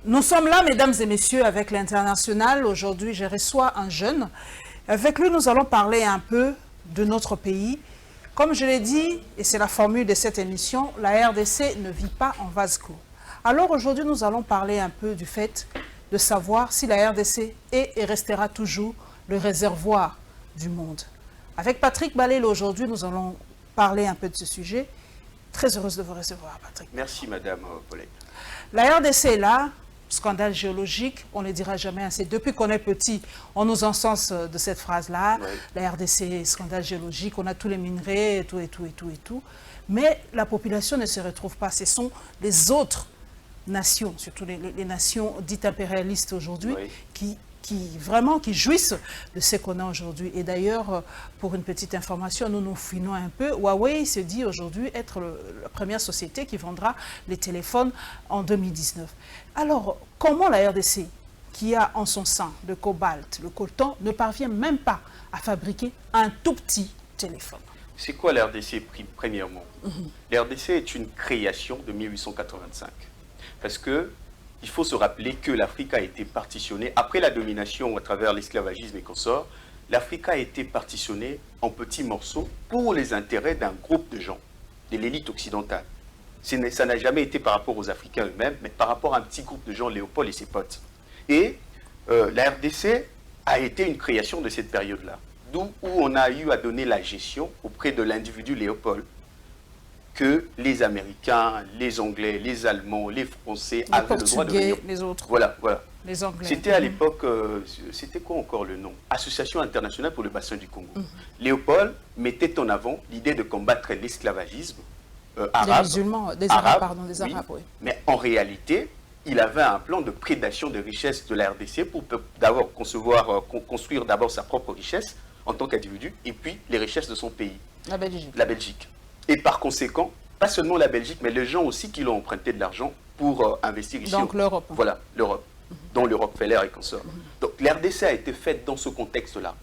Nous sommes là, mesdames et messieurs, avec l'International. Aujourd'hui, je reçois un jeune. Avec lui, nous allons parler un peu de notre pays. Comme je l'ai dit, et c'est la formule de cette émission, la RDC ne vit pas en vase clos. Alors aujourd'hui, nous allons parler un peu du fait de savoir si la RDC est et restera toujours le réservoir du monde. Avec Patrick Balelo, aujourd'hui, nous allons parler un peu de ce sujet. Très heureuse de vous recevoir, Patrick. Merci, Madame Paulette. La RDC est là. Scandale géologique, on ne le dira jamais assez. Depuis qu'on est petit, on nous encense de cette phrase-là. Oui. La RDC, scandale géologique, on a tous les minerais, et tout, et tout, et tout, et tout. Mais la population ne se retrouve pas. Ce sont les autres nations, surtout les nations dites impérialistes aujourd'hui, oui, qui jouissent de ce qu'on a aujourd'hui. Et d'ailleurs, pour une petite information, nous nous finons un peu. Huawei se dit aujourd'hui être la première société qui vendra les téléphones en 2019. Alors, comment la RDC, qui a en son sein le cobalt, le coltan, ne parvient même pas à fabriquer un tout petit téléphone? C'est quoi la RDC, premièrement? La RDC est une création de 1885. Parce que il faut se rappeler que l'Afrique a été partitionnée, après la domination à travers l'esclavagisme et consorts, l'Afrique a été partitionnée en petits morceaux pour les intérêts d'un groupe de gens, de l'élite occidentale. Ça n'a jamais été par rapport aux Africains eux-mêmes, mais par rapport à un petit groupe de gens, Léopold et ses potes. Et la RDC a été une création de cette période-là, d'où on a eu à donner la gestion auprès de l'individu Léopold, que les Américains, les Anglais, les Allemands, les Français avaient le droit de venir. Les autres. Voilà, voilà. Les Anglais. C'était à l'époque, c'était quoi encore le nom? Association internationale pour le bassin du Congo. Léopold mettait en avant l'idée de combattre l'esclavagisme arabe. Des musulmans, des Arabes, pardon, des Arabes, oui. Mais en réalité, il avait un plan de prédation des richesses de la RDC pour d'abord construire d'abord sa propre richesse en tant qu'individu et puis les richesses de son pays. La Belgique. La Belgique. Et par conséquent, pas seulement la Belgique, mais les gens aussi qui l'ont emprunté de l'argent pour investir ici. Donc l'Europe. Voilà, l'Europe, dont le Rockefeller et consorts. Donc l'RDC a été faite dans ce contexte-là.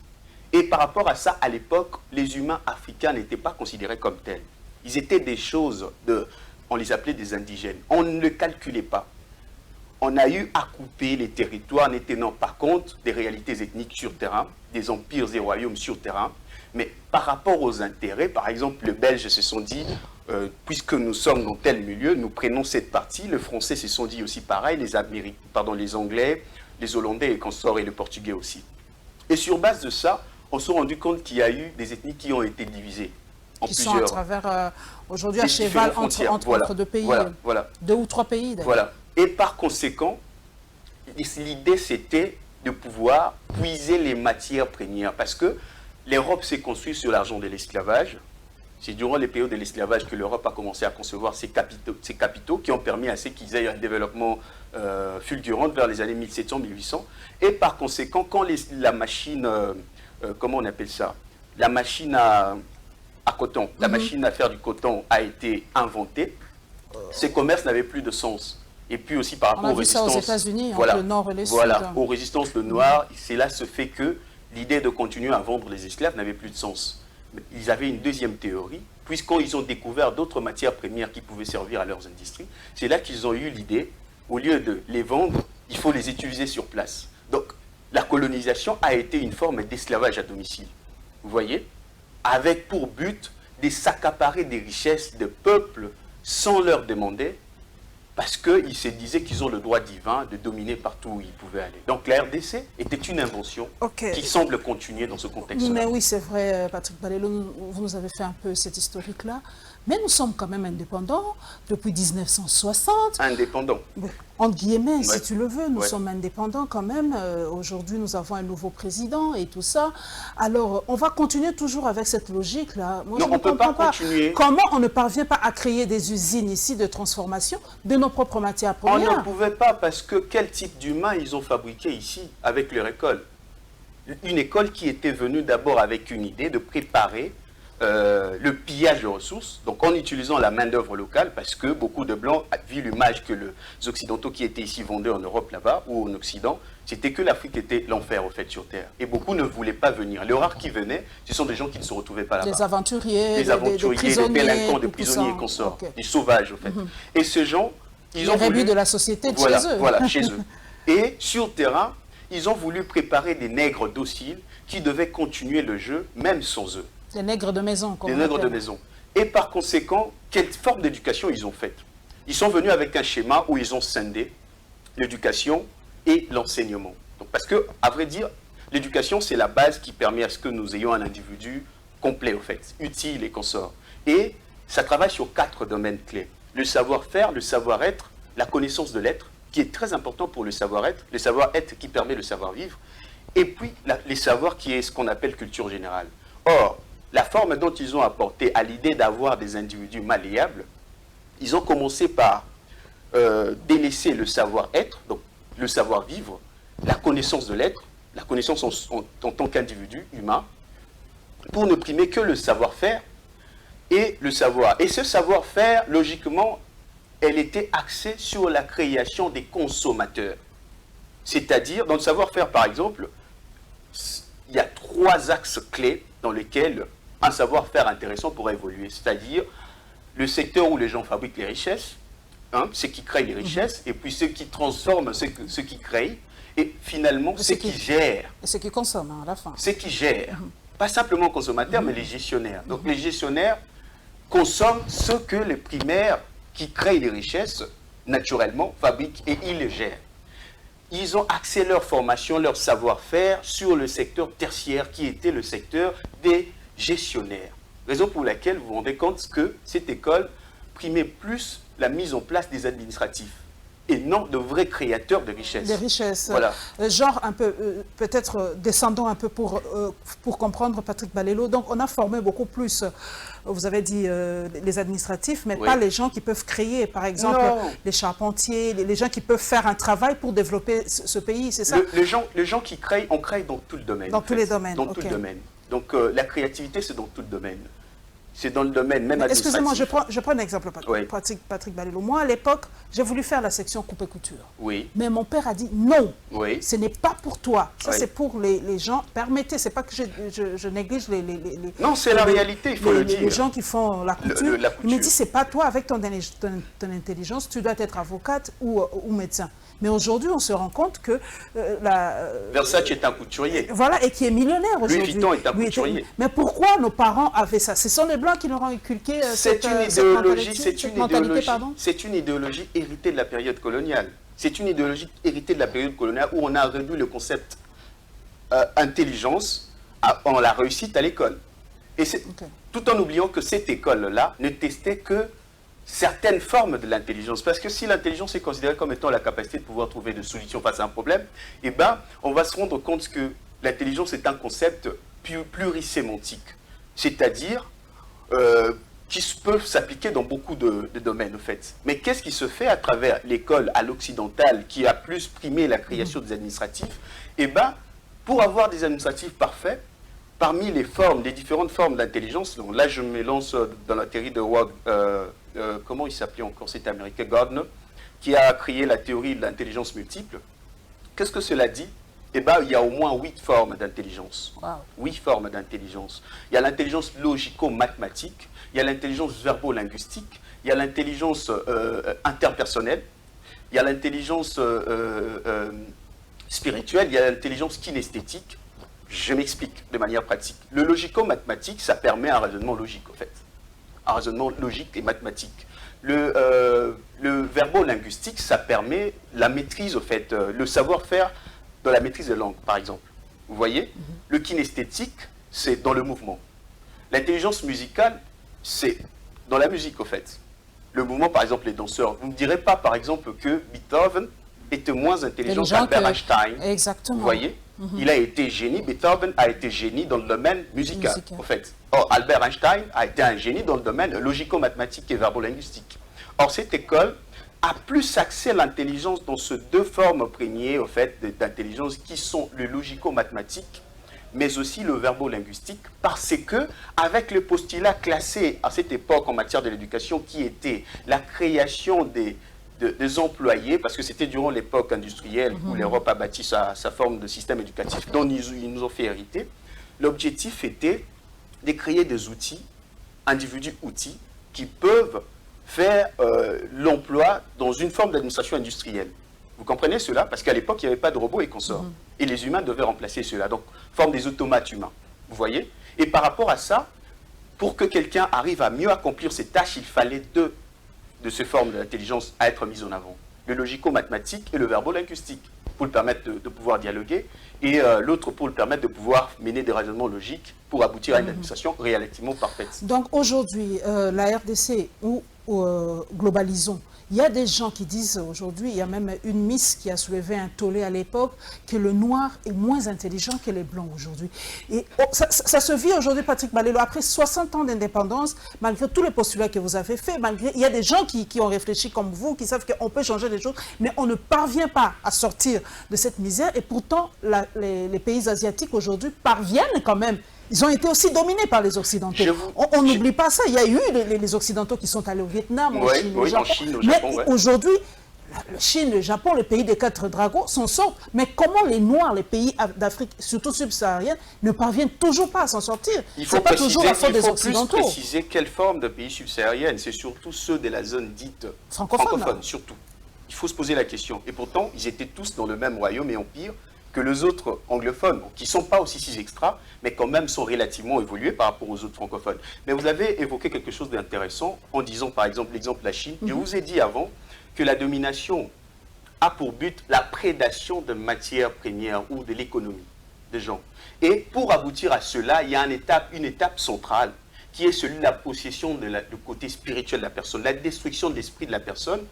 Et par rapport à ça, à l'époque, les humains africains n'étaient pas considérés comme tels. Ils étaient des choses, on les appelait des indigènes. On ne le calculait pas. On a eu à couper les territoires, ne tenant pas compte des réalités ethniques sur terrain, des empires et royaumes sur terrain. Mais par rapport aux intérêts, par exemple, les Belges se sont dit, puisque nous sommes dans tel milieu, nous prenons cette partie. Les Français se sont dit aussi pareil, les Anglais, les Hollandais et consorts et les Portugais aussi. Et sur base de ça, on s'est rendu compte qu'il y a eu des ethnies qui ont été divisées en qui plusieurs. Sont à travers, aujourd'hui, à cheval entre deux pays, deux ou trois pays d'ailleurs. Voilà. Et par conséquent, l'idée c'était de pouvoir puiser les matières premières, parce que l'Europe s'est construite sur l'argent de l'esclavage. C'est durant les périodes de l'esclavage que l'Europe a commencé à concevoir ces capitaux qui ont permis à ce qu'ils aient un développement fulgurant vers les années 1700-1800. Et par conséquent, quand la machine, comment on appelle ça? La machine à coton, la machine à faire du coton a été inventée, ces commerces n'avaient plus de sens. Et puis aussi par rapport aux résistances. On a vu ça aux États-Unis, entre le Nord et le Sud. Voilà, aux résistances de Noirs, c'est là ce fait que l'idée de continuer à vendre les esclaves n'avait plus de sens. Ils avaient une deuxième théorie, puisqu'ils ont découvert d'autres matières premières qui pouvaient servir à leurs industries. C'est là qu'ils ont eu l'idée, au lieu de les vendre, il faut les utiliser sur place. Donc, la colonisation a été une forme d'esclavage à domicile. Vous voyez? Avec pour but de s'accaparer des richesses de peuples sans leur demander, parce qu'ils se disaient qu'ils ont le droit divin de dominer partout où ils pouvaient aller. Donc la RDC était une invention qui semble continuer dans ce contexte-là. Mais oui, c'est vrai, Patrick Balelo, vous nous avez fait un peu cette historique-là. Mais nous sommes quand même indépendants depuis 1960. Indépendants. Entre guillemets, si tu le veux, nous sommes indépendants quand même. Aujourd'hui, nous avons un nouveau président et tout ça. Alors, on va continuer toujours avec cette logique-là. Non, on ne peut pas continuer. Comment on ne parvient pas à créer des usines ici de transformation de nos propres matières premières? On ne pouvait pas parce que quel type d'humain ils ont fabriqué ici avec leur école? Une école qui était venue d'abord avec une idée de préparer le pillage de ressources, donc en utilisant la main-d'œuvre locale, parce que beaucoup de Blancs, vu l'image que les Occidentaux qui étaient ici vendaient en Europe là-bas, ou en Occident, c'était que l'Afrique était l'enfer, au fait, sur Terre. Et beaucoup ne voulaient pas venir. Les rares qui venaient, ce sont des gens qui ne se retrouvaient pas là-bas. Des aventuriers, des prisonniers, délinquants, des prisonniers et consorts, des sauvages, au fait. Et ces gens les rébus de la société de voilà, chez eux. Voilà, chez eux. Et sur le terrain, ils ont voulu préparer des nègres dociles qui devaient continuer le jeu, même sans eux. Les nègres de maison, comme les nègres de maison. Et par conséquent, quelle forme d'éducation ils ont faite? Ils sont venus avec un schéma où ils ont scindé l'éducation et l'enseignement. Parce que, à vrai dire, l'éducation, c'est la base qui permet à ce que nous ayons un individu complet, au fait, utile et consort. Et ça travaille sur 4 domaines clés. Le savoir-faire, le savoir-être, la connaissance de l'être, qui est très important pour le savoir-être qui permet le savoir-vivre, et puis les savoirs qui est ce qu'on appelle culture générale. Or, la forme dont ils ont apporté à l'idée d'avoir des individus malléables, ils ont commencé par délaisser le savoir-être, donc le savoir-vivre, la connaissance de l'être, la connaissance en tant qu'individu humain, pour ne primer que le savoir-faire et le savoir. Et ce savoir-faire, logiquement, elle était axée sur la création des consommateurs. C'est-à-dire, dans le savoir-faire, par exemple, il y a 3 axes clés dans lesquels un savoir-faire intéressant pourrait évoluer. C'est-à-dire, le secteur où les gens fabriquent les richesses, ceux qui créent les richesses, et puis ceux qui transforment, ceux qui créent, et finalement, ceux qui gèrent. Et ceux qui consomment, à la fin. Ceux qui gèrent. Pas simplement consommateurs, mais les gestionnaires. Donc, les gestionnaires consomment ce que les primaires qui créent les richesses, naturellement, fabriquent et ils les gèrent. Ils ont axé leur formation, leur savoir-faire sur le secteur tertiaire, qui était le secteur des gestionnaires. Raison pour laquelle vous vous rendez compte que cette école primait plus la mise en place des administratifs et non de vrais créateurs de richesses. Des richesses. Voilà. Genre un peu, peut-être descendons un peu pour comprendre Patrick Balelo. Donc on a formé beaucoup plus, vous avez dit les administratifs, mais pas les gens qui peuvent créer, par exemple, les charpentiers, les gens qui peuvent faire un travail pour développer ce pays, c'est ça? Les gens qui créent, on crée dans tout le domaine. Dans tous les domaines. Dans tout le domaine. Donc la créativité, c'est dans tout le domaine. C'est dans le domaine même administratif. Excusez-moi, je prends un exemple, Patrick Balelo. Moi, à l'époque, j'ai voulu faire la section coupe et couture. Oui. Mais mon père a dit non, ce n'est pas pour toi. Ça, Oui. c'est pour les gens. Permettez, c'est pas que je néglige les Non, c'est la réalité, il faut le dire. Les gens qui font la couture. La couture. Il me dit, c'est pas toi, avec ton intelligence, tu dois être avocate ou médecin. Mais aujourd'hui, on se rend compte que Versace est un couturier. Voilà, et qui est millionnaire aujourd'hui. Louis Vuitton est un couturier. Mais pourquoi nos parents avaient ça? Ce sont les Blancs qui leur ont inculqué cette idéologie héritée de la période coloniale. C'est une idéologie héritée de la période coloniale où on a réduit le concept intelligence en la réussite à l'école. Et tout en oubliant que cette école-là ne testait que certaines formes de l'intelligence. Parce que si l'intelligence est considérée comme étant la capacité de pouvoir trouver des solutions face à un problème, eh ben, on va se rendre compte que l'intelligence est un concept plurisémantique. C'est-à-dire qui peut s'appliquer dans beaucoup de domaines, en fait. Mais qu'est-ce qui se fait à travers l'école à l'occidentale qui a plus primé la création des administratifs? Eh bien, pour avoir des administratifs parfaits, parmi les différentes formes d'intelligence, là je me lance dans la théorie de Ward, comment il s'appelait encore, cet américain Gardner, qui a créé la théorie de l'intelligence multiple. Qu'est-ce que cela dit? Eh bien, il y a au moins 8 formes d'intelligence. Wow. 8 formes d'intelligence. Il y a l'intelligence logico-mathématique, il y a l'intelligence verbo-linguistique, il y a l'intelligence interpersonnelle, il y a l'intelligence spirituelle, il y a l'intelligence kinesthétique. Je m'explique de manière pratique. Le logico-mathématique, ça permet un raisonnement logique, en fait. Un raisonnement logique et mathématique. Le verbo-linguistique, ça permet la maîtrise, en fait, le savoir-faire de la maîtrise de langue, par exemple. Vous voyez? Le kinesthétique, c'est dans le mouvement. L'intelligence musicale, c'est dans la musique, en fait. Le mouvement, par exemple, les danseurs. Vous ne me direz pas, par exemple, que Beethoven était moins intelligent qu'Albert Einstein. Exactement. Vous voyez? Il a été génie, Beethoven a été génie dans le domaine musical, en fait. Or, Albert Einstein a été un génie dans le domaine logico-mathématique et verbo-linguistique. Or, cette école a plus axé l'intelligence dans ces 2 formes premières, en fait, d'intelligence qui sont le logico-mathématique, mais aussi le verbo-linguistique, parce que, avec le postulat classé à cette époque en matière de l'éducation, qui était la création des employés, parce que c'était durant l'époque industrielle où l'Europe a bâti sa forme de système éducatif dont ils nous ont fait hériter, l'objectif était de créer des outils, individus-outils, qui peuvent faire l'emploi dans une forme d'administration industrielle. Vous comprenez cela? Parce qu'à l'époque, il n'y avait pas de robots et consorts. Et les humains devaient remplacer cela. Donc, forme des automates humains. Vous voyez? Et par rapport à ça, pour que quelqu'un arrive à mieux accomplir ses tâches, il fallait deux de ces formes de l'intelligence à être mises en avant. Le logico-mathématique et le verbo-linguistique, pour le permettre de pouvoir dialoguer, et l'autre pour le permettre de pouvoir mener des raisonnements logiques pour aboutir à une administration relativement parfaite. Donc aujourd'hui, la RDC ou globalisons, il y a des gens qui disent aujourd'hui, il y a même une Miss qui a soulevé un tollé à l'époque, que le noir est moins intelligent que les blancs aujourd'hui. Et ça se vit aujourd'hui, Patrick Balelo, après 60 ans d'indépendance, malgré tous les postulats que vous avez faits, malgré, il y a des gens qui ont réfléchi comme vous, qui savent qu'on peut changer les choses, mais on ne parvient pas à sortir de cette misère, et pourtant les pays asiatiques aujourd'hui parviennent quand même. Ils ont été aussi dominés par les Occidentaux. On n'oublie pas ça. Il y a eu les Occidentaux qui sont allés au Vietnam, en Chine, au Japon. Mais aujourd'hui, la Chine, le Japon, le pays des 4 dragons, s'en sortent. Mais comment les Noirs, les pays d'Afrique, surtout subsaharienne, ne parviennent toujours pas à s'en sortir? C'est pas toujours la faute des Occidentaux. Il faut préciser quelle forme de pays subsaharienne. C'est surtout ceux de la zone dite francophone, surtout. Il faut se poser la question. Et pourtant, ils étaient tous dans le même royaume et empire que les autres anglophones, qui ne sont pas aussi si extra, mais quand même sont relativement évolués par rapport aux autres francophones. Mais vous avez évoqué quelque chose d'intéressant en disant, par exemple, l'exemple de la Chine. Je vous ai dit avant que la domination a pour but la prédation de matières premières ou de l'économie des gens. Et pour aboutir à cela, il y a une étape centrale qui est celui de la possession du côté spirituel de la personne, la destruction de l'esprit de la personne,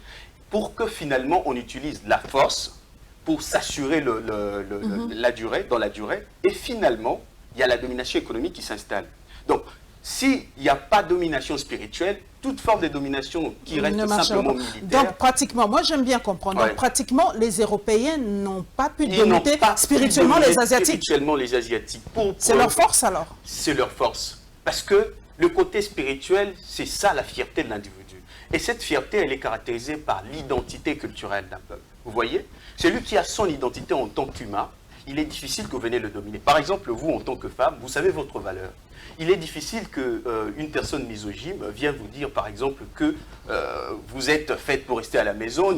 pour que finalement on utilise la force pour s'assurer la durée, dans la durée, et finalement, il y a la domination économique qui s'installe. Donc, s'il n'y a pas de domination spirituelle, toute forme de domination qui reste simplement militaire... Donc, pratiquement, moi j'aime bien comprendre, donc, pratiquement, les Européens n'ont pas pu dominer spirituellement les Asiatiques. Spirituellement les Asiatiques. C'est leur force alors? C'est leur force. Parce que le côté spirituel, c'est ça la fierté de l'individu. Et cette fierté, elle est caractérisée par l'identité culturelle d'un peuple. Vous voyez? Celui qui a son identité en tant qu'humain, il est difficile que vous veniez le dominer. Par exemple, vous, en tant que femme, vous savez votre valeur. Il est difficile qu'une personne misogyne vienne vous dire, par exemple, que vous êtes faite pour rester à la maison.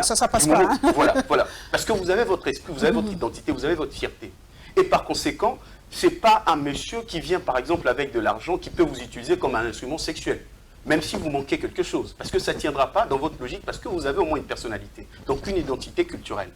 Ça passe pas. Hein. Voilà. Parce que vous avez votre esprit, vous avez votre identité, vous avez votre fierté. Et par conséquent, ce n'est pas un monsieur qui vient, par exemple, avec de l'argent qui peut vous utiliser comme un instrument sexuel. Même si vous manquez quelque chose, parce que ça ne tiendra pas dans votre logique, parce que vous avez au moins une personnalité, donc une identité culturelle.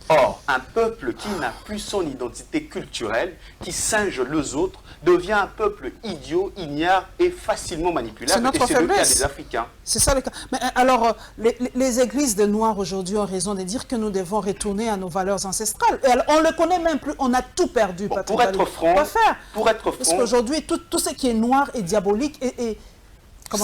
Or, un peuple qui n'a plus son identité culturelle, qui singe les autres, devient un peuple idiot, ignare et facilement manipulable. Et c'est le cas des Africains. C'est ça le cas. Mais alors, les églises de Noirs aujourd'hui ont raison de dire que nous devons retourner à nos valeurs ancestrales. On ne le connaît même plus, on a tout perdu. Bon, pour être franc, parce qu'aujourd'hui, tout ce qui est noir et diabolique est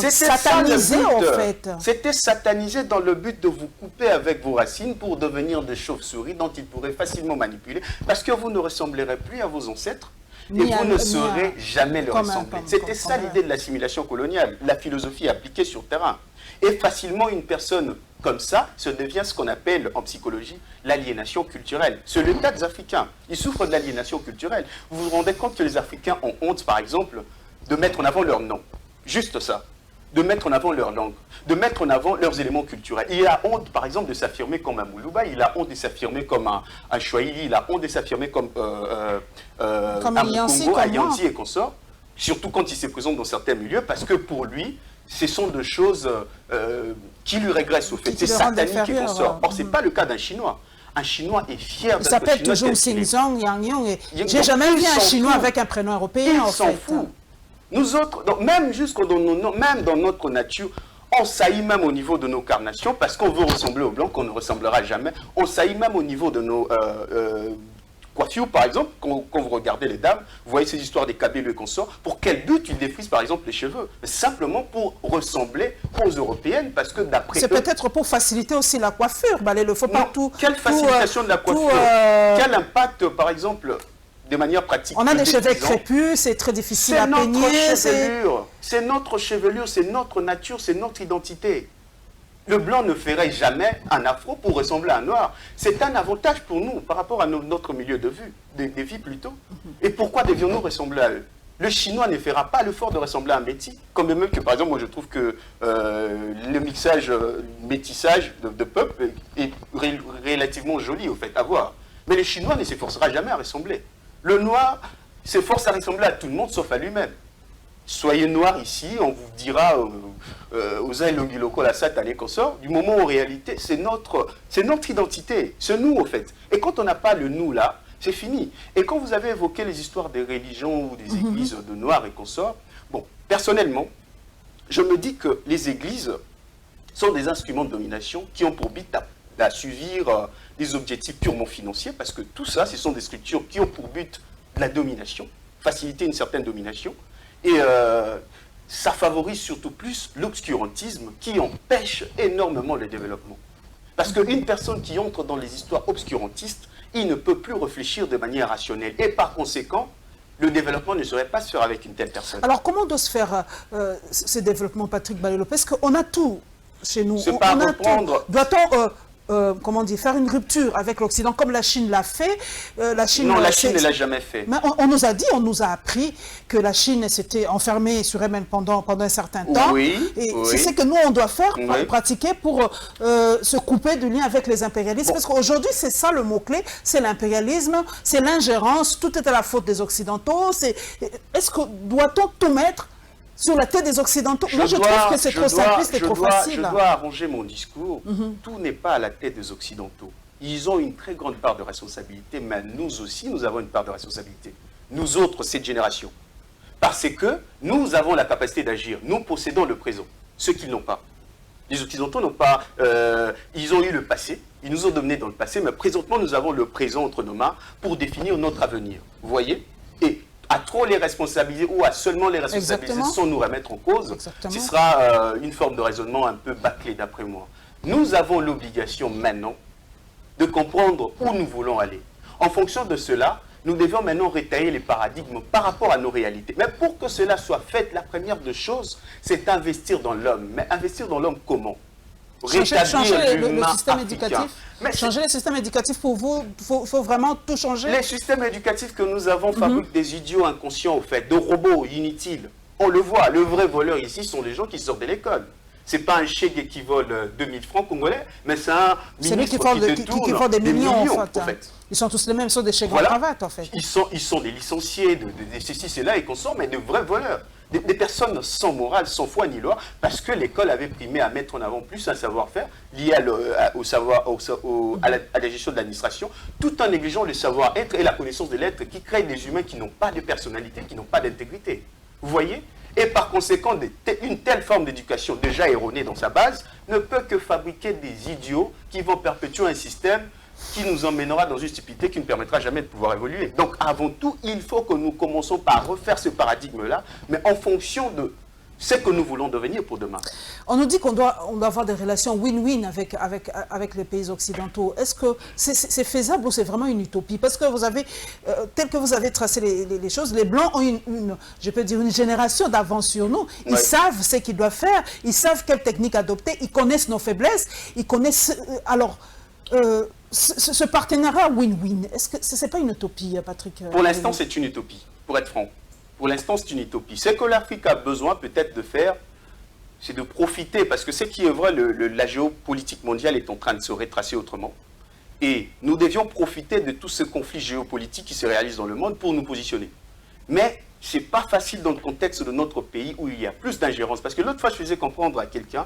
satanisé en fait. C'était satanisé dans le but de vous couper avec vos racines pour devenir des chauves-souris dont ils pourraient facilement manipuler, parce que vous ne ressemblerez plus à vos ancêtres et vous ne saurez jamais leur ressembler. C'était ça l'idée de l'assimilation coloniale, la philosophie appliquée sur terrain. Et facilement une personne comme ça se devient ce qu'on appelle en psychologie l'aliénation culturelle. C'est le cas des Africains. Ils souffrent de l'aliénation culturelle. Vous vous rendez compte que les Africains ont honte, par exemple, de mettre en avant leur nom. Juste ça. De mettre en avant leur langue, de mettre en avant leurs éléments culturels. Il a honte, par exemple, de s'affirmer comme un Moulouba, il a honte de s'affirmer comme un Chouaïli, il a honte de s'affirmer comme un Congo, un Yanti et consort, surtout quand il se présente dans certains milieux, parce que pour lui, ce sont des choses qui lui régressent au fait. C'est satanique et consort. Or, ce n'est pas le cas d'un Chinois. Un Chinois est fier d'être Chinois. Il s'appelle toujours Xinjiang, Yang Yong. J'ai jamais vu un Chinois avec un prénom européen, en fait. Il s'en fout. Nous autres, donc même dans notre nature, on saillit même au niveau de nos carnations parce qu'on veut ressembler aux Blancs, qu'on ne ressemblera jamais. On saillit même au niveau de nos coiffures, par exemple, quand vous regardez les dames, vous voyez ces histoires des Kabyles et consorts. Pour quel but ils défrisent, par exemple, les cheveux? Simplement pour ressembler aux Européennes, parce que d'après c'est peut-être pour faciliter aussi la coiffure, il ne faut pas tout... Quelle facilitation de la coiffure? Quel impact, par exemple... de manière pratique. On a des cheveux crépus, c'est très difficile à peigner. C'est notre chevelure, c'est notre nature, c'est notre identité. Le blanc ne ferait jamais un afro pour ressembler à un noir. C'est un avantage pour nous par rapport à notre milieu de vie plutôt. Et pourquoi devions-nous ressembler à eux? Le Chinois ne fera pas l'effort de ressembler à un métis. Comme même que, par exemple, moi je trouve que le mixage, métissage de peuples est relativement joli, au fait, à voir. Mais le Chinois ne s'efforcera jamais à ressembler. Le noir s'efforce à ressembler à tout le monde, sauf à lui-même. Soyez noir ici, on vous dira aux Longiloko, la Satané qu'on sort, du moment où en réalité, c'est notre identité, c'est nous, au fait. Et quand on n'a pas le nous là, c'est fini. Et quand vous avez évoqué les histoires des religions ou des églises de noirs et consorts, bon, personnellement, je me dis que les églises sont des instruments de domination qui ont pour but d'assouvir des objectifs purement financiers, parce que tout ça, ce sont des structures qui ont pour but la domination, faciliter une certaine domination, et ça favorise surtout plus l'obscurantisme qui empêche énormément le développement. Parce qu'une personne qui entre dans les histoires obscurantistes, il ne peut plus réfléchir de manière rationnelle. Et par conséquent, le développement ne saurait pas se faire avec une telle personne. Alors, comment doit se faire ce développement, Patrick Balelo? Parce qu'on a tout chez nous. C'est pas reprendre. Doit-on comment dire, faire une rupture avec l'Occident, comme la Chine l'a fait? La Chine, non, la Chine ne l'a jamais fait. Mais on nous a dit, on nous a appris que la Chine s'était enfermée sur elle-même pendant un certain temps. Oui, et oui. c'est ce que nous, on doit faire, Oui. pratiquer pour se couper du lien avec les impérialistes. Bon. Parce qu'aujourd'hui, c'est ça le mot-clé, c'est l'impérialisme, c'est l'ingérence, tout est à la faute des Occidentaux. Est-ce que doit-on tout mettre sur la tête des Occidentaux? Moi, je trouve que c'est trop simpliste et trop facile. Je dois arranger mon discours. Tout n'est pas à la tête des Occidentaux. Ils ont une très grande part de responsabilité, mais nous aussi, nous avons une part de responsabilité. Nous autres, cette génération. Parce que nous avons la capacité d'agir. Nous possédons le présent, ceux qui n'ont pas. Les Occidentaux n'ont pas... ils ont eu le passé, ils nous ont dominés dans le passé, mais présentement, nous avons le présent entre nos mains pour définir notre avenir. Vous voyez? Et à trop les responsabiliser ou à seulement les responsabiliser sans nous remettre en cause, ce sera une forme de raisonnement un peu bâclé d'après moi. Nous avons l'obligation maintenant de comprendre où nous voulons aller. En fonction de cela, nous devons maintenant rétailler les paradigmes par rapport à nos réalités. Mais pour que cela soit fait, la première des choses, c'est investir dans l'homme. Mais investir dans l'homme comment? Changer le système éducatif. Changer le système éducatif pour vous, il faut vraiment tout changer. Les systèmes éducatifs que nous avons fabriquent des idiots inconscients, au fait, de robots inutiles. On le voit, le vrai voleur ici sont les gens qui sortent de l'école. Ce n'est pas un chèque qui vole 2000 francs congolais, mais c'est un ministre qui vole des millions en fait. Ils sont tous les mêmes, ils sont des chèques en cravate, en fait. Ils sont des licenciés, de ceci, cela, et consorts, mais de vrais voleurs. Des personnes sans morale, sans foi ni loi, parce que l'école avait primé à mettre en avant plus un savoir-faire lié à la gestion de l'administration, tout en négligeant le savoir-être et la connaissance de l'être qui créent des humains qui n'ont pas de personnalité, qui n'ont pas d'intégrité. Vous voyez? Et par conséquent, une telle forme d'éducation déjà erronée dans sa base ne peut que fabriquer des idiots qui vont perpétuer un système qui nous emmènera dans une stupidité qui ne permettra jamais de pouvoir évoluer. Donc avant tout, il faut que nous commençons par refaire ce paradigme-là, mais en fonction de ce que nous voulons devenir pour demain. On nous dit qu'on doit avoir des relations win-win avec les pays occidentaux. Est-ce que c'est faisable ou c'est vraiment une utopie? Parce que vous avez, tel que vous avez tracé les choses, les Blancs ont je peux dire, une génération d'avance sur nous. Ils savent ce qu'ils doivent faire, ils savent quelle technique adopter, ils connaissent nos faiblesses, ils connaissent... alors, ce partenariat win-win, est-ce que ce n'est pas une utopie, Patrick? Pour l'instant, c'est une utopie, pour être franc. Pour l'instant, c'est une utopie. Ce que l'Afrique a besoin peut-être de faire, c'est de profiter, parce que ce qui est vrai, la géopolitique mondiale est en train de se retracer autrement. Et nous devions profiter de tout ce conflit géopolitique qui se réalise dans le monde pour nous positionner. Mais ce n'est pas facile dans le contexte de notre pays où il y a plus d'ingérence. Parce que l'autre fois, je faisais comprendre à quelqu'un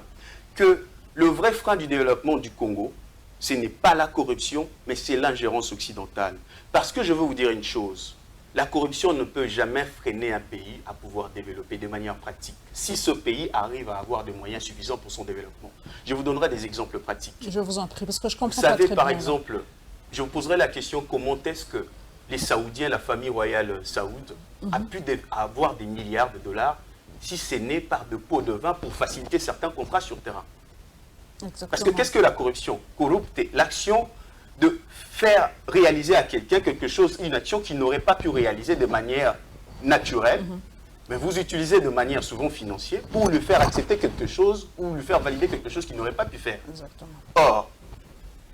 que le vrai frein du développement du Congo, ce n'est pas la corruption, mais c'est l'ingérence occidentale. Parce que je veux vous dire une chose. La corruption ne peut jamais freiner un pays à pouvoir développer de manière pratique, si ce pays arrive à avoir des moyens suffisants pour son développement. Je vous donnerai des exemples pratiques. Je vous en prie, parce que je comprends pas très bien. Vous savez, par exemple, je vous poserai la question, comment est-ce que les Saoudiens, la famille royale saoud, a pu avoir des milliards de dollars si c'est né par de pots de vin pour faciliter certains contrats sur terrain? Exactement. Parce que qu'est-ce que la corruption? Corrupte, l'action de faire réaliser à quelqu'un quelque chose, une action qu'il n'aurait pas pu réaliser de manière naturelle, mais vous utilisez de manière souvent financière pour lui faire accepter quelque chose ou lui faire valider quelque chose qu'il n'aurait pas pu faire. Exactement. Or,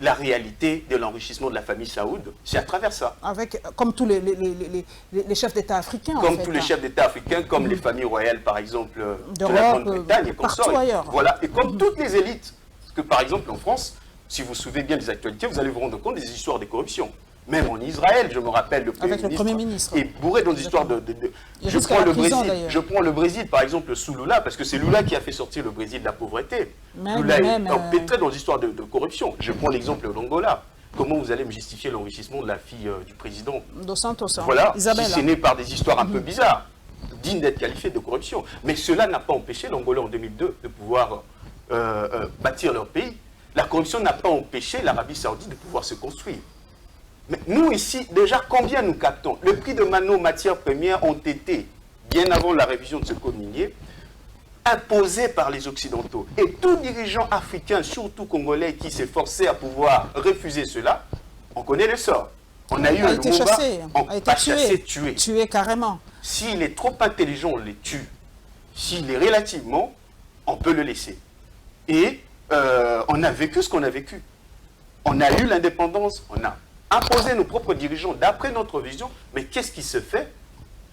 la réalité de l'enrichissement de la famille Saoud, c'est à travers ça. Avec, comme tous les chefs d'État africains. Comme tous les chefs d'État africains, comme les familles royales, par exemple, de la Grande-Bretagne et partout ailleurs. Voilà, et comme toutes les élites. Parce que, par exemple, en France, si vous vous souvenez bien des actualités, vous allez vous rendre compte des histoires de corruption. Même en Israël, je me rappelle, le Premier ministre est bourré dans des histoires de... Je prends le Brésil, par exemple, sous Lula, parce que c'est Lula qui a fait sortir le Brésil de la pauvreté. Lula est empêtré dans des histoires de corruption. Je prends l'exemple de l'Angola. Comment vous allez me justifier l'enrichissement de la fille du président Dos Santos, voilà, Isabella. Si c'est né par des histoires un peu bizarres, dignes d'être qualifiées de corruption. Mais cela n'a pas empêché l'Angola en 2002 de pouvoir bâtir leur pays. La corruption n'a pas empêché l'Arabie Saoudite de pouvoir se construire. Mais nous ici, déjà, combien nous captons? Le prix de nos matières premières ont été, bien avant la révision de ce code minier, imposés par les Occidentaux. Et tout dirigeant africain, surtout congolais, qui s'est forcé à pouvoir refuser cela, on connaît le sort. On a eu un Lumumba, on a chassé, tué. Tué carrément. S'il est trop intelligent, on le tue. S'il est relativement, on peut le laisser. Et on a vécu ce qu'on a vécu. On a eu l'indépendance, on a imposé nos propres dirigeants d'après notre vision, mais qu'est-ce qui se fait?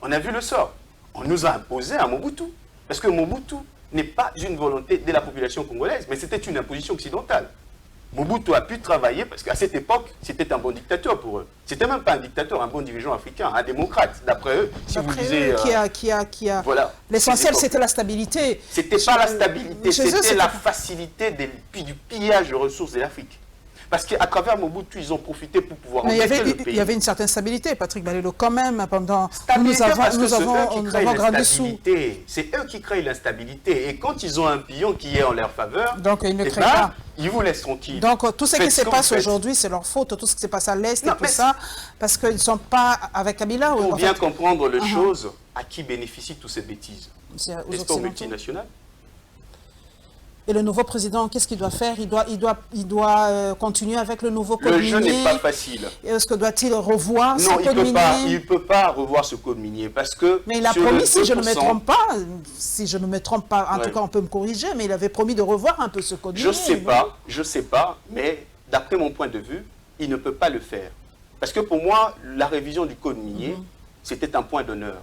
On a vu le sort. On nous a imposé un Mobutu. Parce que Mobutu n'est pas une volonté de la population congolaise, mais c'était une imposition occidentale. Mobutu a pu travailler, parce qu'à cette époque, c'était un bon dictateur pour eux. C'était même pas un dictateur, un bon dirigeant africain, un démocrate, d'après eux. Si vous lisez, voilà. L'essentiel, c'était la stabilité. C'était pas la stabilité, c'était la facilité du pillage de ressources de l'Afrique. Parce qu'à travers Mobutu, ils ont profité pour pouvoir embêter le pays. Il y avait une certaine stabilité, Patrick Balelo, quand même, pendant... Nous avons grandi sous. C'est eux qui créent l'instabilité. Et quand ils ont un pion qui est en leur faveur, donc ils ne créent pas. Ils vous laissent tranquille. Donc tout ce qui se passe aujourd'hui, c'est leur faute. Tout ce qui se passe à l'Est et tout ça, parce qu'ils ne sont pas avec Kabila. Pour bien comprendre les choses, à qui bénéficient toutes ces bêtises? N'est-ce pas aux multinationales? Et le nouveau président, qu'est-ce qu'il doit faire? Il doit continuer avec le nouveau code minier. Le jeu n'est pas facile. Est-ce que doit-il revoir ce code minier? Non, il ne peut pas revoir ce code minier parce que... Mais il a promis, si je ne me trompe pas, en tout cas on peut me corriger, mais il avait promis de revoir un peu ce code minier. Je ne sais pas, mais d'après mon point de vue, il ne peut pas le faire. Parce que pour moi, la révision du code minier, c'était un point d'honneur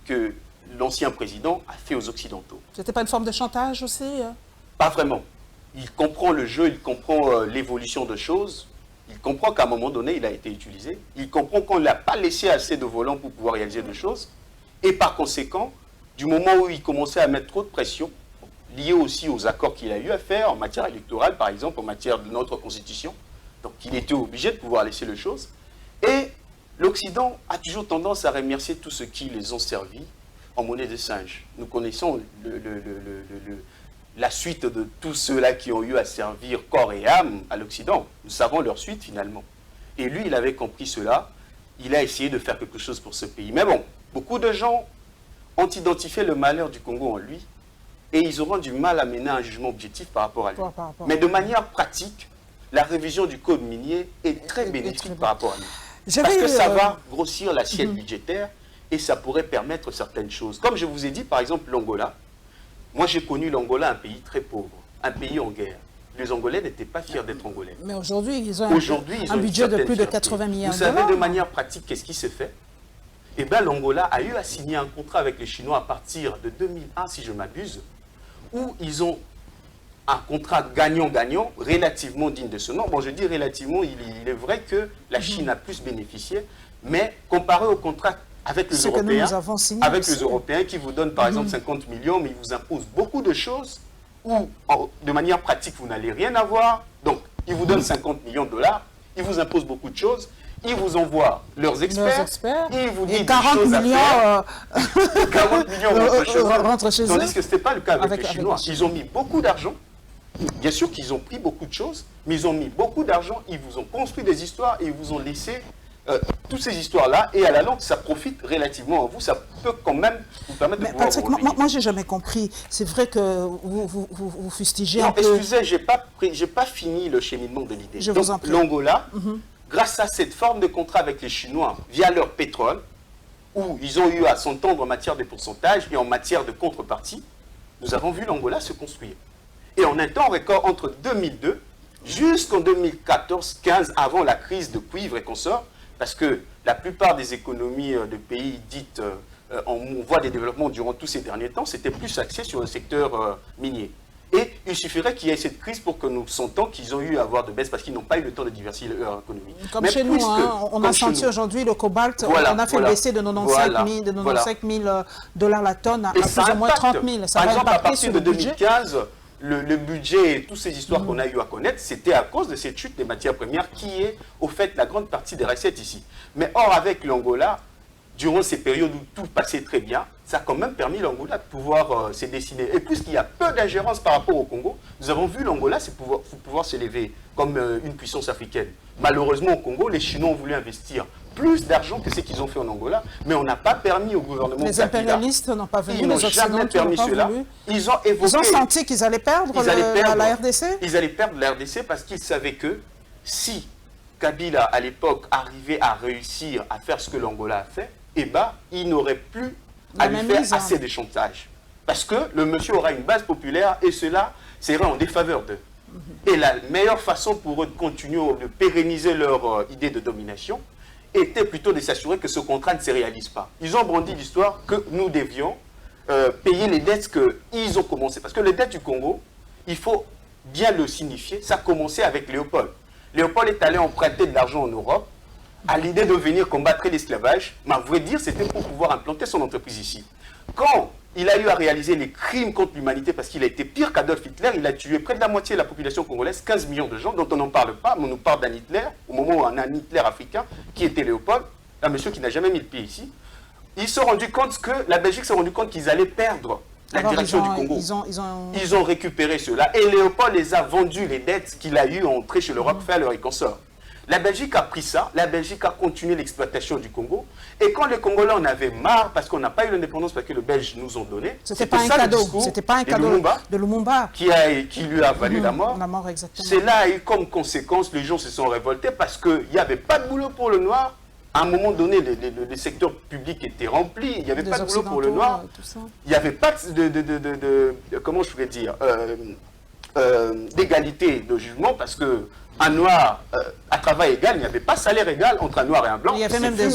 que l'ancien président a fait aux Occidentaux. C'était pas une forme de chantage aussi? Pas vraiment. Il comprend le jeu, il comprend l'évolution de choses, il comprend qu'à un moment donné, il a été utilisé, il comprend qu'on ne l'a pas laissé assez de volant pour pouvoir réaliser des choses, et par conséquent, du moment où il commençait à mettre trop de pression, lié aussi aux accords qu'il a eu à faire en matière électorale, par exemple, en matière de notre constitution, donc il était obligé de pouvoir laisser les choses, et l'Occident a toujours tendance à remercier tous ceux qui les ont servis en monnaie de singe. Nous connaissons la suite de tous ceux-là qui ont eu à servir corps et âme à l'Occident. Nous savons leur suite finalement. Et lui, il avait compris cela. Il a essayé de faire quelque chose pour ce pays. Mais bon, beaucoup de gens ont identifié le malheur du Congo en lui et ils auront du mal à mener un jugement objectif par rapport à lui. Mais de manière pratique, la révision du code minier est très bénéfique par rapport à lui. Parce que ça va grossir l'assiette budgétaire et ça pourrait permettre certaines choses. Comme je vous ai dit, par exemple, l'Angola. Moi, j'ai connu l'Angola, un pays très pauvre, un pays en guerre. Les Angolais n'étaient pas fiers d'être Angolais. Mais aujourd'hui, ils ont un budget de plus de 80 milliards de dollars. Vous savez, de manière pratique, qu'est-ce qui s'est fait? Eh bien, l'Angola a eu à signer un contrat avec les Chinois à partir de 2001, si je m'abuse, où ils ont un contrat gagnant-gagnant, relativement digne de ce nom. Bon, je dis relativement, il est vrai que la Chine a plus bénéficié, mais comparé au contrat avec les Européens, qui vous donnent par exemple 50 millions, mais ils vous imposent beaucoup de choses où, de manière pratique, vous n'allez rien avoir. Donc, ils vous donnent 50 millions de dollars, ils vous imposent beaucoup de choses, ils vous envoient leurs experts, ils vous disent 40 millions, 40 millions rentrent chez eux. Tandis que ce n'était pas le cas avec les Chinois. Ils ont mis beaucoup d'argent. Bien sûr qu'ils ont pris beaucoup de choses, mais ils ont mis beaucoup d'argent, ils vous ont construit des histoires et ils vous ont laissé toutes ces histoires-là, et à la longue, ça profite relativement à vous, ça peut quand même vous permettre de pouvoir Patrick, moi j'ai jamais compris. C'est vrai que vous fustigez un peu... Excusez, j'ai pas fini le cheminement de l'idée. Je vous en prie. L'Angola, grâce à cette forme de contrat avec les Chinois, via leur pétrole, où ils ont eu à s'entendre en matière de pourcentage et en matière de contrepartie, nous avons vu l'Angola se construire. Et en un temps record, entre 2002 jusqu'en 2014-15, avant la crise de cuivre et consorts, parce que la plupart des économies de pays dites en voie de développement durant tous ces derniers temps, c'était plus axé sur le secteur minier. Et il suffirait qu'il y ait cette crise pour que nous sentons qu'ils ont eu à avoir de baisse parce qu'ils n'ont pas eu le temps de diversifier leur économie. Comme chez nous, on a senti aujourd'hui le cobalt, voilà, on a fait baisser de 95 000 dollars la tonne à plus ou moins 30 000. Ça par exemple, à partir de 2015, le budget et toutes ces histoires qu'on a eu à connaître, c'était à cause de cette chute des matières premières qui est, au fait, la grande partie des recettes ici. Mais or, avec l'Angola, durant ces périodes où tout passait très bien, ça a quand même permis l'Angola de pouvoir se dessiner. Et puisqu'il y a peu d'ingérence par rapport au Congo, nous avons vu l'Angola pouvoir s'élever comme une puissance africaine. Malheureusement, au Congo, les Chinois ont voulu investir plus d'argent que ce qu'ils ont fait en Angola, mais on n'a pas permis au gouvernement Les impérialistes n'ont pas voulu, ils n'ont jamais permis cela. Ils ont senti qu'ils allaient perdre la RDC. Ils allaient perdre la RDC parce qu'ils savaient que si Kabila, à l'époque, arrivait à réussir à faire ce que l'Angola a fait, eh ben, il n'aurait plus à lui faire assez de chantage. Parce que le monsieur aura une base populaire et cela serait en défaveur d'eux. Et la meilleure façon pour eux de continuer, de pérenniser leur idée de domination, était plutôt de s'assurer que ce contrat ne se réalise pas. Ils ont brandi l'histoire que nous devions payer les dettes qu'ils ont commencé. Parce que les dettes du Congo, il faut bien le signifier, ça a commencé avec Léopold. Léopold est allé emprunter de l'argent en Europe à l'idée de venir combattre l'esclavage, mais à vrai dire, c'était pour pouvoir implanter son entreprise ici. Quand il a eu à réaliser les crimes contre l'humanité, parce qu'il a été pire qu'Adolf Hitler, il a tué près de la moitié de la population congolaise, 15 millions de gens, dont on n'en parle pas, mais on nous parle d'un Hitler, au moment où on a un Hitler africain, qui était Léopold, un monsieur qui n'a jamais mis le pied ici. Ils se sont rendus compte que, la Belgique s'est rendu compte qu'ils allaient perdre la direction du Congo. Ils ont récupéré cela, et Léopold les a vendu les dettes qu'il a eues entrées chez le Rockefeller et consorts. La Belgique a pris ça, la Belgique a continué l'exploitation du Congo. Et quand les Congolais en avaient marre, parce qu'on n'a pas eu l'indépendance, parce que les Belges nous ont donné, c'était pas un cadeau, c'était pas un cadeau de Lumumba qui lui a valu la mort. Cela a eu comme conséquence, les gens se sont révoltés parce qu'il n'y avait pas de boulot pour le noir. À un moment donné, le secteur public était rempli, il n'y avait pas de boulot pour le noir. Il n'y avait pas comment je pourrais dire, d'égalité de jugement parce que un noir à travail égal, il n'y avait pas salaire égal entre un noir et un blanc. Il y avait même des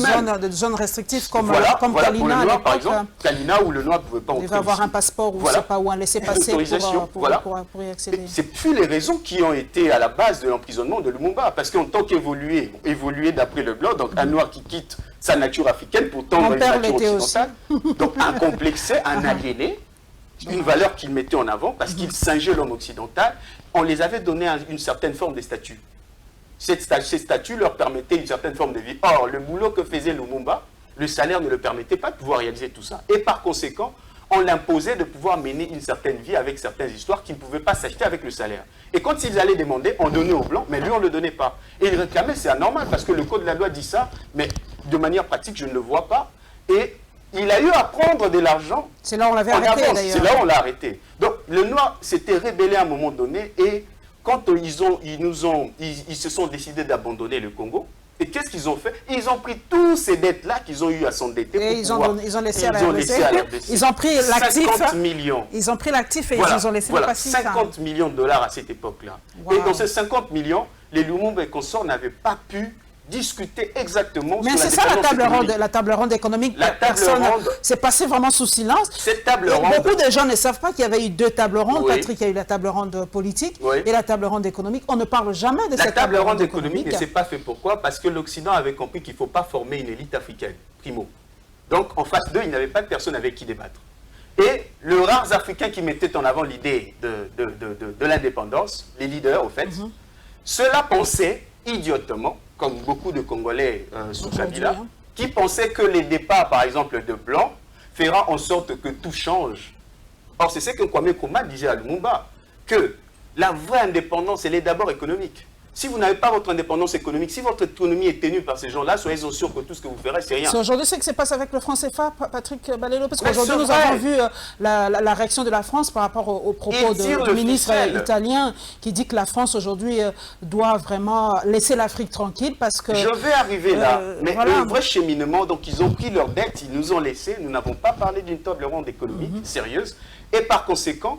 zones restrictives comme Kalina à l'époque. Par exemple, Kalina où le noir ne pouvait pas entrer. Il devait avoir un passeport ou, ou un laissez-passer pour y accéder. C'est plus les raisons qui ont été à la base de l'emprisonnement de Lumumba. Parce qu'en tant qu'évolué d'après le blanc, donc un noir qui quitte sa nature africaine pour tendre une nature occidentale, donc un complexé, un aliéné, une valeur qu'il mettait en avant parce qu'il singeait l'homme occidental, on les avait donné une certaine forme de statut. Ces statuts leur permettaient une certaine forme de vie. Or, le boulot que faisait Lumumba, le salaire ne le permettait pas de pouvoir réaliser tout ça. Et par conséquent, on l'imposait de pouvoir mener une certaine vie avec certaines histoires qui ne pouvaient pas s'acheter avec le salaire. Et quand ils allaient demander, on donnait aux Blancs, mais lui, on ne le donnait pas. Et il réclamait, c'est anormal, parce que le code de la loi dit ça, mais de manière pratique, je ne le vois pas. Et il a eu à prendre de l'argent. C'est là où on l'avait arrêté, d'ailleurs. C'est là où on l'a arrêté. Donc, le noir s'était rébellé à un moment donné et quand ils se sont décidés d'abandonner le Congo, et qu'est-ce qu'ils ont fait? Ils ont pris tous ces dettes-là qu'ils ont eu à s'endetter. Et ils ont laissé à la RDC. Ils ont pris l'actif. 50 millions. Ils ont pris l'actif et ils ont laissé le passif. 50 millions de dollars à cette époque-là. Wow. Et dans ces 50 millions, les Lumumba et consorts n'avaient pas pu discuter exactement mais c'est ça la table ronde économique. C'est passé vraiment sous silence. Cette table ronde, beaucoup de gens ne savent pas qu'il y avait eu deux tables rondes. Oui. Patrick, il y a eu la table ronde politique et la table ronde économique. On ne parle jamais de cette table ronde économique. Ne s'est pas fait pourquoi? Parce que l'Occident avait compris qu'il ne faut pas former une élite africaine, primo. Donc en face d'eux, il n'y avait pas de personne avec qui débattre. Et les rares Africains qui mettaient en avant l'idée de l'indépendance, les leaders au fait, ceux-là pensaient idiotement, comme beaucoup de Congolais sous Kabila, qui pensaient que les départs, par exemple, de Blancs, fera en sorte que tout change. Or, c'est ce que Kwame Nkrumah disait à Lumumba, que la vraie indépendance, elle est d'abord économique. Si vous n'avez pas votre indépendance économique, si votre autonomie est tenue par ces gens-là, soyez sûrs que tout ce que vous ferez, c'est rien. C'est aujourd'hui ce qui se passe avec le franc CFA, Patrick Balelo, parce qu'aujourd'hui nous avons vu la réaction de la France par rapport aux propos du ministre italien qui dit que la France aujourd'hui doit vraiment laisser l'Afrique tranquille parce que... Je vais arriver là, mais voilà. Le vrai cheminement, donc ils ont pris leurs dettes, ils nous ont laissé, nous n'avons pas parlé d'une table ronde économique sérieuse, et par conséquent,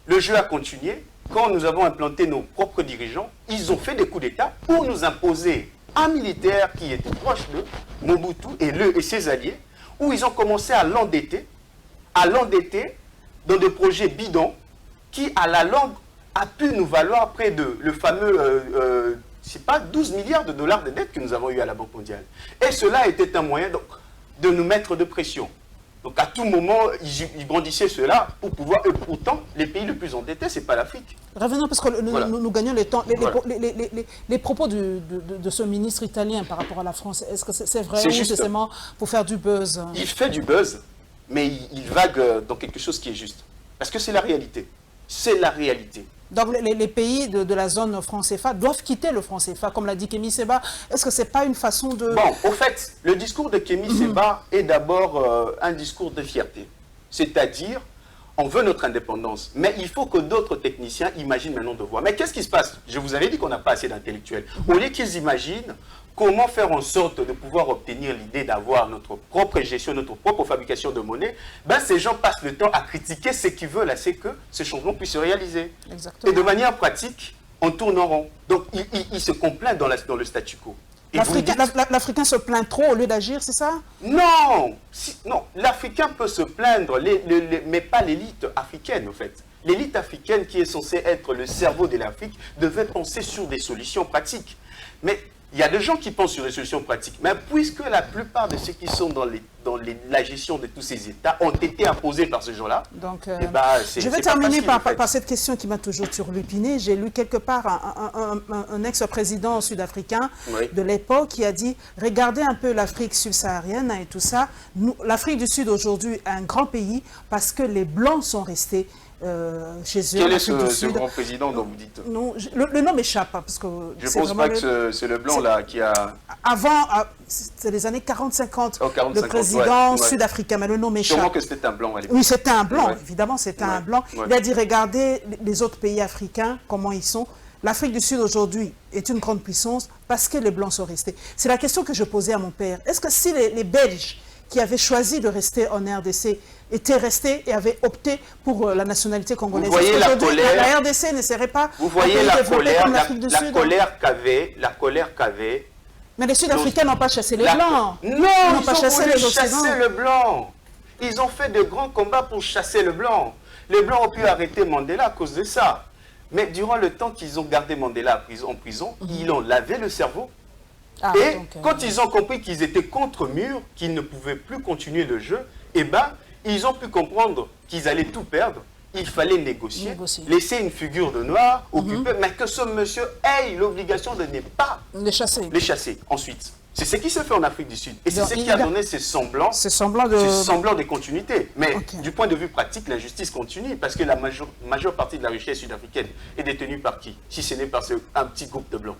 le jeu a continué. quand nous avons implanté nos propres dirigeants, ils ont fait des coups d'État pour nous imposer un militaire qui était proche de Mobutu et ses alliés, où ils ont commencé à l'endetter dans des projets bidons qui, à la longue, a pu nous valoir près de le fameux, c'est pas 12 milliards de dollars de dettes que nous avons eu à la Banque mondiale. Et cela était un moyen donc, de nous mettre de pression. Donc à tout moment, ils brandissaient cela pour pouvoir... Et pourtant, les pays les plus endettés, ce n'est pas l'Afrique. Revenons, parce que nous gagnons le temps. Les propos de ce ministre italien par rapport à la France, est-ce que c'est vrai ou c'est seulement pour faire du buzz? Il fait du buzz, mais il vague dans quelque chose qui est juste. Parce que c'est la réalité. C'est la réalité. Donc les pays de la zone franc CFA doivent quitter le franc CFA, comme l'a dit Kémy Séba. Est-ce que ce n'est pas une façon de... Bon, au fait, le discours de Kémy Séba est d'abord un discours de fierté. C'est-à-dire, on veut notre indépendance, mais il faut que d'autres techniciens imaginent maintenant de voir. Mais qu'est-ce qui se passe? Je vous avais dit qu'on n'a pas assez d'intellectuels. Au lieu qu'ils imaginent comment faire en sorte de pouvoir obtenir l'idée d'avoir notre propre gestion, notre propre fabrication de monnaie, ben ces gens passent le temps à critiquer ce qu'ils veulent, c'est que ce changement puisse se réaliser. Exactement. Et de manière pratique, on tourne en rond. Donc, ils se complainent dans le statu quo. L'Africain se plaint trop au lieu d'agir, c'est ça? Non, non, l'Africain peut se plaindre, mais pas l'élite africaine, en fait. L'élite africaine, qui est censée être le cerveau de l'Afrique, devait penser sur des solutions pratiques. Mais il y a des gens qui pensent sur des solutions pratiques. Mais puisque la plupart de ceux qui sont dans la gestion de tous ces États ont été imposés par ces gens-là, je vais terminer par cette question qui m'a toujours turlupiné. J'ai lu quelque part un ex-président sud-africain de l'époque qui a dit « Regardez un peu l'Afrique subsaharienne et tout ça. L'Afrique du Sud aujourd'hui est un grand pays parce que les Blancs sont restés chez eux. » Quel est ce grand président dont vous dites? Non, le nom m'échappe. Parce que je ne pense pas que c'est le Blanc là qui a... Avant, c'est les années 40-50, le président sud-africain, mais le nom m'échappe. Sûrement que c'était un Blanc à l'époque. Oui, c'était un Blanc, évidemment, c'était un Blanc. Il a dit, regardez les autres pays africains, comment ils sont. L'Afrique du Sud aujourd'hui est une grande puissance parce que les Blancs sont restés. C'est la question que je posais à mon père. Est-ce que si les Belges qui avaient choisi de rester en RDC étaient restés et avaient opté pour la nationalité congolaise? Vous voyez la colère, la RDC ne serait pas... Vous voyez la colère qu'avait... Mais les Sud-Africains n'ont pas chassé les Blancs. Non, ils n'ont pas chassé le Blanc. Ils ont fait de grands combats pour chasser le Blanc. Les Blancs ont pu arrêter Mandela à cause de ça. Mais durant le temps qu'ils ont gardé Mandela en prison, ils ont lavé le cerveau. Quand ils ont compris qu'ils étaient contre mur, qu'ils ne pouvaient plus continuer le jeu, eh ben, ils ont pu comprendre qu'ils allaient tout perdre. Il fallait négocier, laisser une figure de noir occupée, mais que ce monsieur ait l'obligation de ne pas les chasser. Ensuite, c'est ce qui se fait en Afrique du Sud. Et c'est ce qui a donné ces semblants de continuité. Mais du point de vue pratique, l'injustice continue parce que la majeure partie de la richesse sud-africaine est détenue par qui? Si ce n'est par un petit groupe de Blancs.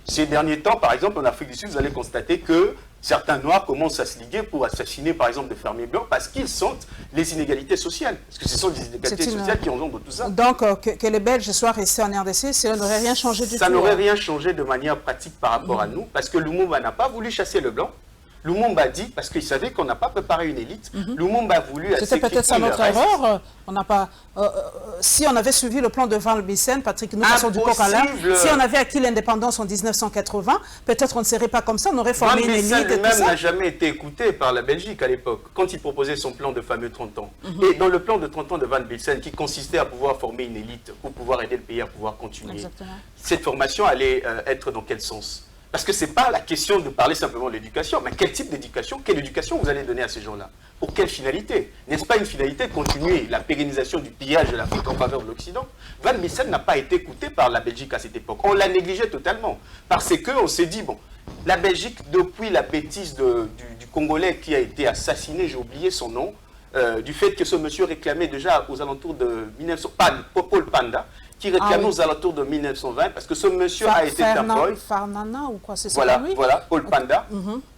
Ces derniers temps, par exemple, en Afrique du Sud, vous allez constater que certains Noirs commencent à se liguer pour assassiner, par exemple, des fermiers blancs parce qu'ils sentent les inégalités sociales. Parce que ce sont les inégalités sociales qui engendrent tout ça. Donc, que les Belges soient restés en RDC, cela n'aurait rien changé du tout. Ça n'aurait rien changé de manière pratique par rapport à nous, parce que Lumumba n'a pas voulu chasser le blanc. Lumumba dit, parce qu'il savait qu'on n'a pas préparé une élite, Lumumba a voulu... C'était peut-être ça notre erreur. On n'a pas... si on avait suivi le plan de Van Bissen, Patrick, nous passons du coq à l'âne, si on avait acquis l'indépendance en 1980, peut-être on ne serait pas comme ça, on aurait formé une élite. Van Bissen lui-même n'a jamais été écouté par la Belgique à l'époque, quand il proposait son plan de fameux 30 ans. Et dans le plan de 30 ans de Van Bissen, qui consistait à pouvoir former une élite pour pouvoir aider le pays à pouvoir continuer, cette formation allait être dans quel sens? Parce que ce n'est pas la question de parler simplement de l'éducation, mais quel type d'éducation, quelle éducation vous allez donner à ces gens-là? Pour quelle finalité? N'est-ce pas une finalité de continuer la pérennisation du pillage de l'Afrique en faveur de l'Occident? Van Bissen n'a pas été écouté par la Belgique à cette époque. On l'a négligé totalement. Parce qu'on s'est dit, bon, la Belgique, depuis la bêtise du Congolais qui a été assassiné, j'ai oublié son nom, du fait que ce monsieur réclamait déjà aux alentours de 1900, Paul Panda, qui réclamait aux alentours de 1920, parce que ce monsieur a été un boy. Farnana ou quoi, c'est ça? Voilà, Paul Panda.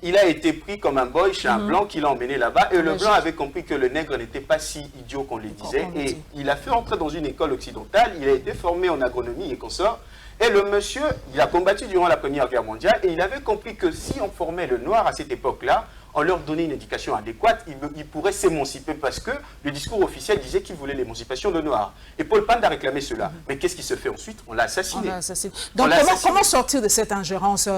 Il a été pris comme un boy chez un blanc qui l'a emmené là-bas. Et le blanc avait compris que le nègre n'était pas si idiot qu'on le disait. Et il a fait entrer dans une école occidentale. Il a été formé en agronomie et consorts. Et le monsieur, il a combattu durant la Première Guerre mondiale et il avait compris que si on formait le noir à cette époque-là, on leur donnait une éducation adéquate, ils pourraient s'émanciper parce que le discours officiel disait qu'il voulait l'émancipation de noirs. Et Paul Panda a réclamé cela. Mais qu'est-ce qui se fait ensuite? On l'a assassiné. Donc comment sortir de cette ingérence,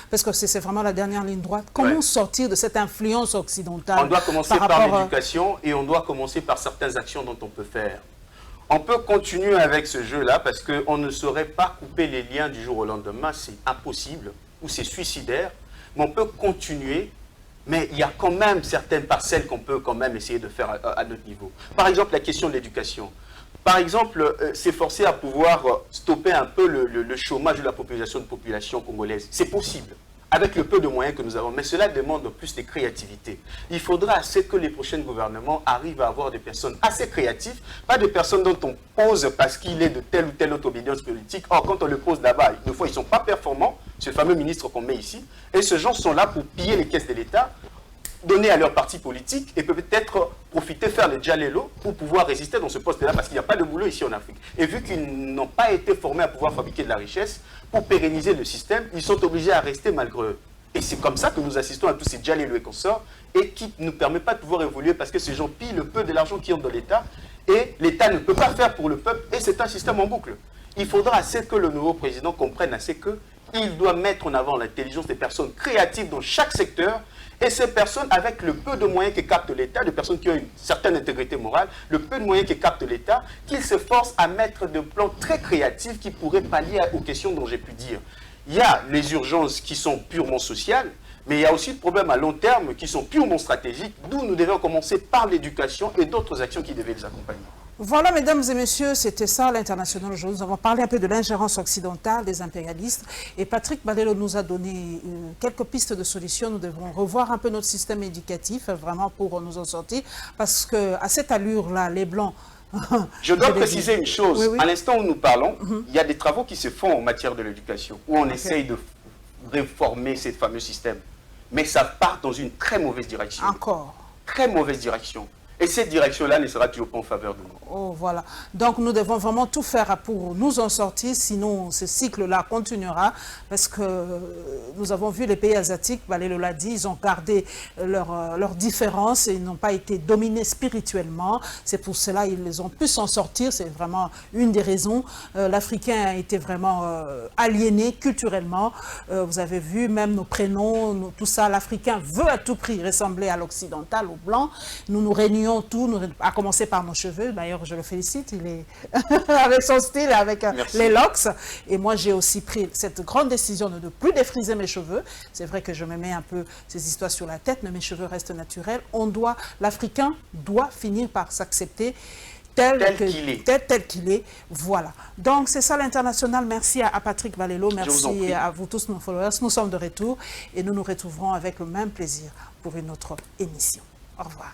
parce que c'est vraiment la dernière ligne droite, comment sortir de cette influence occidentale? On doit commencer par l'éducation et on doit commencer par certaines actions dont on peut faire. On peut continuer avec ce jeu-là parce qu'on ne saurait pas couper les liens du jour au lendemain, c'est impossible ou c'est suicidaire, mais on peut continuer. Mais il y a quand même certaines parcelles qu'on peut quand même essayer de faire à notre niveau. Par exemple, la question de l'éducation. Par exemple, s'efforcer à pouvoir stopper un peu le chômage de la population congolaise. C'est possible, avec le peu de moyens que nous avons. Mais cela demande plus de créativité. Il faudra assez que les prochains gouvernements arrivent à avoir des personnes assez créatives, pas des personnes dont on pose parce qu'il est de telle ou telle autre obédience politique. Or, quand on le pose là-bas, des fois, ils ne sont pas performants, ce fameux ministre qu'on met ici. Et ces gens sont là pour piller les caisses de l'État, donner à leur parti politique et peut-être profiter, faire le djalelo pour pouvoir résister dans ce poste-là parce qu'il n'y a pas de boulot ici en Afrique. Et vu qu'ils n'ont pas été formés à pouvoir fabriquer de la richesse, pour pérenniser le système, ils sont obligés à rester malgré eux. Et c'est comme ça que nous assistons à tous ces djalelo et consorts et qui ne nous permet pas de pouvoir évoluer parce que ces gens pillent le peu de l'argent qui ont dans l'État et l'État ne peut pas faire pour le peuple et c'est un système en boucle. Il faudra assez que le nouveau président comprenne assez qu'il doit mettre en avant l'intelligence des personnes créatives dans chaque secteur. Et ces personnes, avec le peu de moyens que capte l'État, des personnes qui ont une certaine intégrité morale, le peu de moyens que capte l'État, qu'ils s'efforcent à mettre des plans très créatifs qui pourraient pallier aux questions dont j'ai pu dire. Il y a les urgences qui sont purement sociales, mais il y a aussi des problèmes à long terme qui sont purement stratégiques, d'où nous devons commencer par l'éducation et d'autres actions qui devaient les accompagner. Voilà, mesdames et messieurs, c'était ça l'International aujourd'hui. Nous avons parlé un peu de l'ingérence occidentale, des impérialistes. Et Patrick Balelo nous a donné quelques pistes de solutions. Nous devrons revoir un peu notre système éducatif, vraiment pour nous en sortir. Parce qu'à cette allure-là, les Blancs... Je dois préciser une chose. Oui, oui. À l'instant où nous parlons, il y a des travaux qui se font en matière de l'éducation, où on essaye de réformer ce fameux système. Mais ça part dans une très mauvaise direction. Encore. Très mauvaise direction. Et cette direction-là ne sera toujours pas en faveur de nous. Oh, voilà. Donc, nous devons vraiment tout faire pour nous en sortir, sinon ce cycle-là continuera, parce que nous avons vu les pays asiatiques, Balelo l'a dit, ils ont gardé leurs différences et ils n'ont pas été dominés spirituellement. C'est pour cela qu'ils ont pu s'en sortir, c'est vraiment une des raisons. L'Africain a été vraiment aliéné culturellement. Vous avez vu, même nos prénoms, tout ça, l'Africain veut à tout prix ressembler à l'occidental, au blanc. Nous nous réunions tout, à commencer par nos cheveux. D'ailleurs, je le félicite, il est avec son style, avec les locks. Et moi, j'ai aussi pris cette grande décision de ne plus défriser mes cheveux. C'est vrai que je me mets un peu ces histoires sur la tête, mais mes cheveux restent naturels. L'Africain doit finir par s'accepter tel qu'il est. Voilà. Donc, c'est ça l'International. Merci à Patrick Balelo. Merci à vous tous, nos followers. Nous sommes de retour et nous nous retrouverons avec le même plaisir pour une autre émission. Au revoir.